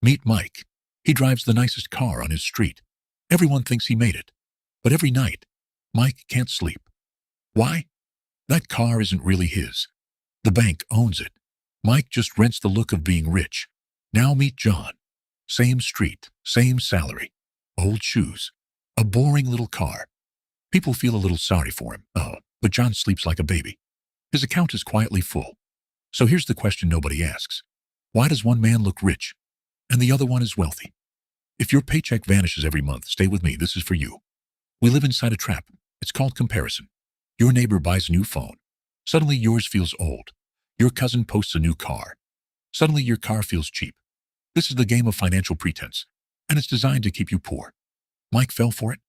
Meet Mike. He drives the nicest car on his street. Everyone thinks he made it. But every night, Mike can't sleep. Why? That car isn't really his. The bank owns it. Mike just rents the look of being rich. Now meet John. Same street, same salary, old shoes, a boring little car. People feel a little sorry for him. Oh, but John sleeps like a baby. His account is quietly full. So here's the question nobody asks. Why does one man look rich and the other one is wealthy? If your paycheck vanishes every month, stay with me, this is for you. We live inside a trap. It's called comparison. Your neighbor buys a new phone. Suddenly yours feels old. Your cousin posts a new car. Suddenly your car feels cheap. This is the game of financial pretense, and it's designed to keep you poor. Mike fell for it.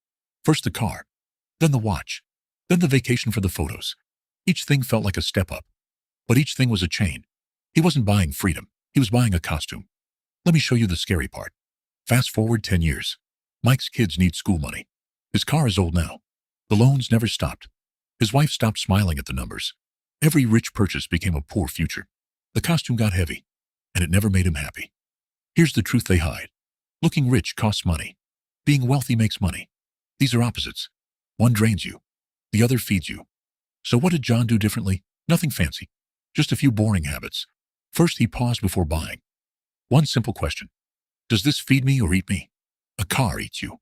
First the car, then the watch, then the vacation for the photos. Each thing felt like a step up, but each thing was a chain. He wasn't buying freedom. He was buying a costume. Let me show you the scary part. Fast forward 10 years. Mike's kids need school money. His car is old now. The loans never stopped. His wife stopped smiling at the numbers. Every rich purchase became a poor future. The costume got heavy, and it never made him happy. Here's the truth they hide. Looking rich costs money. Being wealthy makes money. These are opposites. One drains you. The other feeds you. So what did John do differently? Nothing fancy. Just a few boring habits. First, he paused before buying. One simple question. Does this feed me or eat me? A car eats you.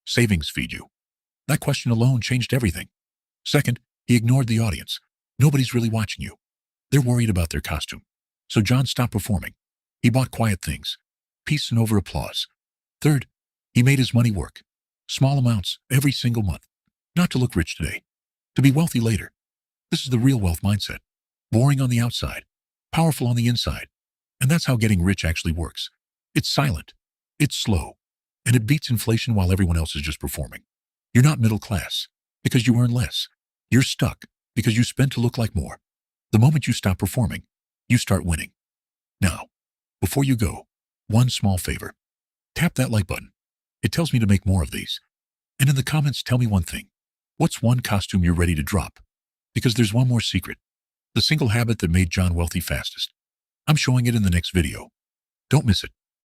Savings feed you. That question alone changed everything. Second, he ignored the audience. Nobody's really watching you. They're worried about their costume. So John stopped performing. He bought quiet things. Peace and over applause. Third, he made his money work. Small amounts every single month. Not to look rich today. To be wealthy later. This is the real wealth mindset. Boring on the outside. Powerful on the inside. And that's how getting rich actually works. It's silent. It's slow. And it beats inflation while everyone else is just performing. You're not middle class because you earn less. You're stuck because you spend to look like more. The moment you stop performing, you start winning. Now, before you go, one small favor. Tap that like button. It tells me to make more of these. And in the comments, tell me one thing. What's one costume you're ready to drop? Because there's one more secret. The single habit that made John wealthy fastest. I'm showing it in the next video. Don't miss it.